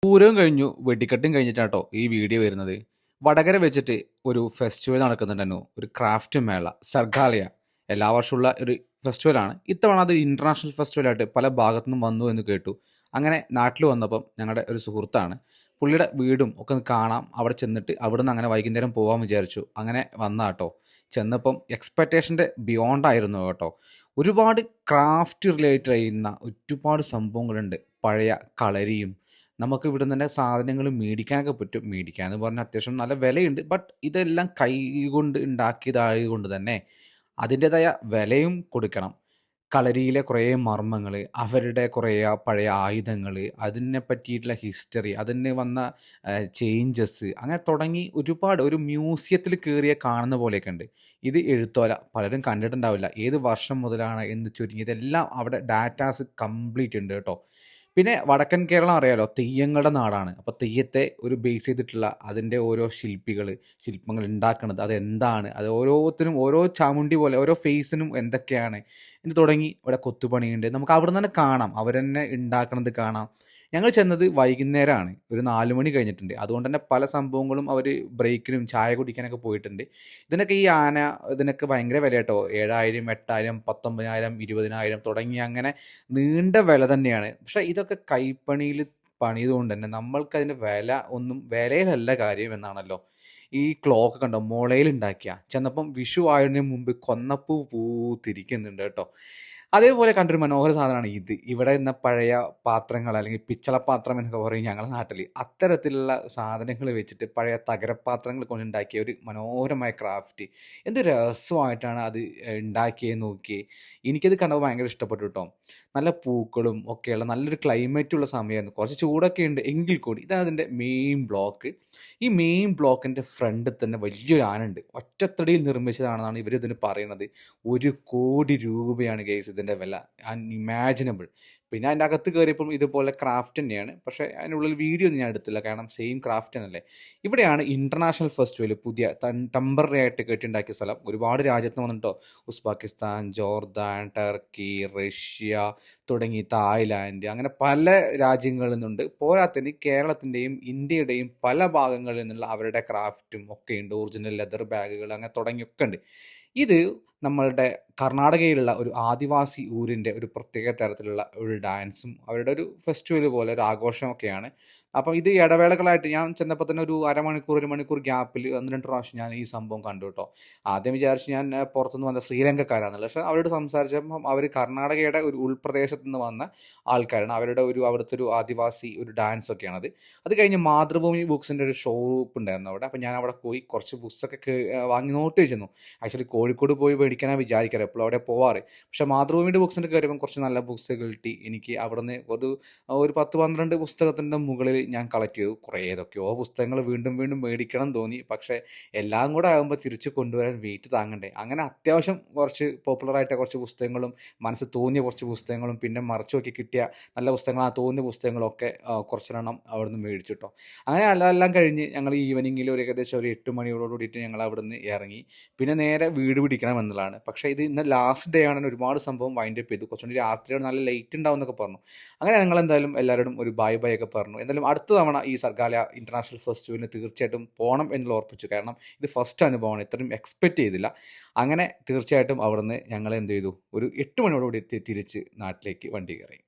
പൂരവും കഴിഞ്ഞു വെടിക്കെട്ടും കഴിഞ്ഞിട്ടാട്ടോ ഈ വീഡിയോ വരുന്നത്. വടകര വെച്ചിട്ട് ഒരു ഫെസ്റ്റിവൽ നടക്കുന്നുണ്ടായിരുന്നു. ഒരു ക്രാഫ്റ്റ് മേള സർഗാലയ. എല്ലാ വർഷമുള്ള ഒരു ഫെസ്റ്റിവലാണ്. ഇത്തവണ അത് ഇന്റർനാഷണൽ ഫെസ്റ്റിവലായിട്ട് പല ഭാഗത്തു നിന്നും വന്നു എന്ന് കേട്ടു. അങ്ങനെ നാട്ടിൽ വന്നപ്പം ഞങ്ങളുടെ ഒരു സുഹൃത്താണ്. പുള്ളിയുടെ വീടും ഒക്കെ ഒന്ന് കാണാം. അവിടെ ചെന്നിട്ട് അവിടുന്ന് അങ്ങനെ വൈകുന്നേരം പോകാൻ വിചാരിച്ചു. അങ്ങനെ വന്നാട്ടോ. ചെന്നപ്പം എക്സ്പെക്റ്റേഷൻ്റെ ബിയോണ്ട് ആയിരുന്നു കേട്ടോ. ഒരുപാട് ക്രാഫ്റ്റ് റിലേറ്റഡ് ചെയ്യുന്ന ഒരുപാട് സംഭവങ്ങളുണ്ട്. പഴയ കളരിയും നമുക്ക് ഇവിടെ തന്നെ സാധനങ്ങൾ മേടിക്കാനൊക്കെ പറ്റും. മേടിക്കാന്ന് പറഞ്ഞാൽ അത്യാവശ്യം നല്ല വിലയുണ്ട്. ബട്ട് ഇതെല്ലാം കൈകൊണ്ട് ഉണ്ടാക്കിയതായത് കൊണ്ട് തന്നെ അതിൻ്റെതായ വിലയും കൊടുക്കണം. കളരിയിലെ കുറേ മർമ്മങ്ങൾ, അവരുടെ കുറേ പഴയ ആയുധങ്ങൾ, അതിനെ പറ്റിയിട്ടുള്ള ഹിസ്റ്ററി, അതിന് വന്ന ചേഞ്ചസ്, അങ്ങനെ തുടങ്ങി ഒരുപാട് ഒരു മ്യൂസിയത്തിൽ കയറിയ കാണുന്ന പോലെയൊക്കെ ഉണ്ട്. ഇത് എഴുത്തോല പലരും കണ്ടിട്ടുണ്ടാവില്ല. ഏത് വർഷം മുതലാണ് എന്ന് ചുരുങ്ങി ഇതെല്ലാം അവിടെ ഡാറ്റാസ് കംപ്ലീറ്റ് ഉണ്ട് കേട്ടോ. പിന്നെ വടക്കൻ കേരളം അറിയാലോ, തെയ്യങ്ങളുടെ നാടാണ്. അപ്പോൾ തെയ്യത്തെ ഒരു ബേസ് ചെയ്തിട്ടുള്ള അതിൻ്റെ ഓരോ ശില്പങ്ങൾ ഉണ്ടാക്കുന്നത് അതെന്താണ്, അത് ഓരോരുത്തരും ഓരോ ചാമുണ്ടി പോലെ ഓരോ ഫേസിനും എന്തൊക്കെയാണ് എന്ന് തുടങ്ങി ഇവിടെ കൊത്തുപണിയുണ്ട്. നമുക്ക് അവിടെ നിന്ന് തന്നെ കാണാം, അവരെന്നെ ഉണ്ടാക്കണത് കാണാം. ഞങ്ങൾ ചെന്നത് വൈകുന്നേരമാണ്, ഒരു 4 മണി കഴിഞ്ഞിട്ടുണ്ട്. അതുകൊണ്ട് തന്നെ പല സംഭവങ്ങളും അവർ ബ്രേക്കിനും ചായ കുടിക്കാനൊക്കെ പോയിട്ടുണ്ട്. ഇതിനൊക്കെ ഈ ആന ഇതിനൊക്കെ ഭയങ്കര വില കേട്ടോ. 7,000, 8,000, 19,000, 20,000 തുടങ്ങി അങ്ങനെ നീണ്ട വില തന്നെയാണ്. പക്ഷേ ഇതൊക്കെ കൈപ്പണിയിൽ പണിതുകൊണ്ട് തന്നെ നമ്മൾക്കതിൻ്റെ വില ഒന്നും വിലയിലല്ല കാര്യം എന്നാണല്ലോ. ഈ ക്ലോക്ക് കണ്ടോ, മുളയിൽ ഉണ്ടാക്കിയ ചെന്നപ്പം വിഷു ആയതിനു മുമ്പ് കൊന്നപ്പൂ പൂത്തിരിക്കുന്നുണ്ട് കേട്ടോ. അതേപോലെ കണ്ടൊരു മനോഹര സാധനമാണ് ഇത്. ഇവിടെ ഇന്ന് പഴയ പാത്രങ്ങൾ അല്ലെങ്കിൽ പിച്ചളപ്പാത്രം എന്നൊക്കെ പറയും ഞങ്ങളുടെ നാട്ടിൽ. അത്തരത്തിലുള്ള സാധനങ്ങൾ വെച്ചിട്ട് പഴയ തകരപ്പാത്രങ്ങൾ കൊണ്ടുണ്ടാക്കിയ ഒരു മനോഹരമായ ക്രാഫ്റ്റ്. എന്ത് രസമായിട്ടാണ് അത് ഉണ്ടാക്കിയത് നോക്കി. എനിക്കത് കണ്ടപ്പോൾ ഭയങ്കര ഇഷ്ടപ്പെട്ടു കേട്ടോ. നല്ല പൂക്കളും ഒക്കെയുള്ള നല്ലൊരു ക്ലൈമറ്റുള്ള സമയമായിരുന്നു. കുറച്ച് ചൂടൊക്കെ ഉണ്ട് എങ്കിൽ കൂടി ഇതാണ് അതിൻ്റെ മെയിൻ ബ്ലോക്ക്. ഈ മെയിൻ ബ്ലോക്കിൻ്റെ ഫ്രണ്ടിൽ തന്നെ വലിയൊരു ആനയുണ്ട്. ഒറ്റത്തടിയിൽ നിർമ്മിച്ചതാണെന്നാണ് ഇവർ ഇതിന് പറയുന്നത്. 1,00,00,000 രൂപയാണ് ഗൈസ് ഇതിൻ്റെ വില. അൺഇമാജിനബിൾ. പിന്നെ അതിൻ്റെ അകത്ത് കയറിയപ്പോൾ ഇതുപോലെ ക്രാഫ്റ്റ് തന്നെയാണ്. പക്ഷേ അതിനുള്ളിൽ വീഡിയോ ഒന്നും ഞാൻ എടുത്തില്ല, കാരണം സെയിം ക്രാഫ്റ്റ് തന്നെയല്ലേ. ഇവിടെയാണ് ഇൻ്റർനാഷണൽ ഫെസ്റ്റിവൽ പുതിയ ടെമ്പററി ആയിട്ട് കെട്ടിയുണ്ടാക്കിയ സ്ഥലം. ഒരുപാട് രാജ്യത്ത് വന്നിട്ടോ, ഉസ്ബെക്കിസ്ഥാൻ, ജോർദാൻ, ടർക്കി, റഷ്യ തുടങ്ങി തായ്ലാൻഡ്, അങ്ങനെ പല രാജ്യങ്ങളിൽ നിന്നുണ്ട്. പോരാത്തതിന് കേരളത്തിൻ്റെയും ഇന്ത്യയുടെയും പല ഭാഗങ്ങളിൽ നിന്നുള്ള അവരുടെ ക്രാഫ്റ്റും ഒക്കെയുണ്ട്. ഒറിജിനൽ ലെതർ ബാഗുകൾ അങ്ങനെ തുടങ്ങിയൊക്കെ ഉണ്ട്. ഇത് നമ്മളുടെ കർണാടകയിലുള്ള ഒരു ആദിവാസി ഊരിൻ്റെ ഒരു പ്രത്യേക തരത്തിലുള്ള ഒരു ഡാൻസും അവരുടെ ഒരു ഫെസ്റ്റിവൽ പോലെ ഒരു ആഘോഷമൊക്കെയാണ്. അപ്പം ഇത് ഇടവേളകളായിട്ട് ഞാൻ ചെന്നപ്പോൾ തന്നെ ഒരു അരമണിക്കൂർ 1 മണിക്കൂർ ഗ്യാപ്പിൽ 1-2 പ്രാവശ്യം ഞാൻ ഈ സംഭവം കണ്ടു കേട്ടോ. ആദ്യം വിചാരിച്ച് ഞാൻ പുറത്തുനിന്ന് വന്ന ശ്രീലങ്കക്കാരാണെന്നുള്ളത്. പക്ഷേ അവരോട് സംസാരിച്ചപ്പം അവർ കർണാടകയുടെ ഒരു ഉൾപ്രദേശത്ത് നിന്ന് വന്ന ആൾക്കാരാണ്. അവരുടെ ഒരു അവിടുത്തെ ഒരു ആദിവാസി ഒരു ഡാൻസ് ഒക്കെയാണത്. അത് കഴിഞ്ഞ് മാതൃഭൂമി ബുക്സിൻ്റെ ഒരു ഷോപ്പ് ഉണ്ടായിരുന്നു അവിടെ. അപ്പം ഞാൻ അവിടെ പോയി കുറച്ച് ബുക്സൊക്കെ വാങ്ങി നോട്ട് വെച്ചിരുന്നു. ആക്ച്വലി കോഴിക്കോട് പോയി മേടിക്കാനാണ് വിചാരിക്കാറ്, എപ്പോഴും അവിടെ പോവാറ്. പക്ഷേ മാതൃഭൂമിയുടെ ബുക്സിൻ്റെ കയറിയപ്പം കുറച്ച് നല്ല ബുക്സ് കിട്ടി. എനിക്ക് അവിടെ നിന്ന് ഒരു 10-12 പുസ്തകത്തിൻ്റെ മുകളിൽ ഞാൻ കളക്ട് ചെയ്തു. കുറേ ഏതൊക്കെയോ പുസ്തകങ്ങൾ വീണ്ടും വീണ്ടും മേടിക്കണം തോന്നി. പക്ഷേ എല്ലാം കൂടെ ആകുമ്പോൾ തിരിച്ച് കൊണ്ടുവരാൻ വെയിറ്റ് താങ്ങണ്ടേ. അങ്ങനെ അത്യാവശ്യം കുറച്ച് പോപ്പുലറായിട്ട് കുറച്ച് പുസ്തകങ്ങളും മനസ്സ് തോന്നിയ കുറച്ച് പുസ്തകങ്ങളും പിന്നെ മറച്ചു നോക്കി കിട്ടിയ നല്ല പുസ്തകങ്ങൾ, ആ തോന്നിയ പുസ്തകങ്ങളൊക്കെ കുറച്ചെണ്ണം അവിടെ നിന്ന് മേടിച്ചു കേട്ടോ. അങ്ങനെ എല്ലാം കഴിഞ്ഞ് ഞങ്ങൾ ഈവനിങ്ങിൽ ഒരു ഏകദേശം ഒരു 8 മണിയോട് കൂടിയിട്ട് ഞങ്ങൾ അവിടെ നിന്ന് ഇറങ്ങി. പിന്നെ നേരെ വീട് പിടിക്കണം എന്നുള്ളതാണ്. പക്ഷേ ഇത് ഇന്ന് ലാസ്റ്റ് ഡേ ആണ്. ഒരുപാട് സംഭവം വൈൻഡ് അപ്പ് ചെയ്തു. കുറച്ചുകൂടി രാത്രിയോട് നല്ല ലേറ്റ് ഉണ്ടാവും എന്നൊക്കെ പറഞ്ഞു. അങ്ങനെ ഞങ്ങൾ എന്തായാലും എല്ലാവരോടും ഒരു ബൈ ബൈ ഒക്കെ പറഞ്ഞു. എന്തായാലും അടുത്ത തവണ ഈ സർഗാലയ ഇൻ്റർനാഷണൽ ഫെസ്റ്റിവലിന് തീർച്ചയായിട്ടും പോകണം എന്നുള്ള ഉറപ്പിച്ചു. കാരണം ഇത് ഫസ്റ്റ് അനുഭവമാണ്, ഇത്രയും എക്സ്പെക്റ്റ് ചെയ്തില്ല. അങ്ങനെ തീർച്ചയായിട്ടും അവിടുന്ന് ഞങ്ങൾ എന്ത് ചെയ്തു, ഒരു 8 മണിയോടുകൂടി തിരിച്ച് നാട്ടിലേക്ക് വണ്ടി കയറി.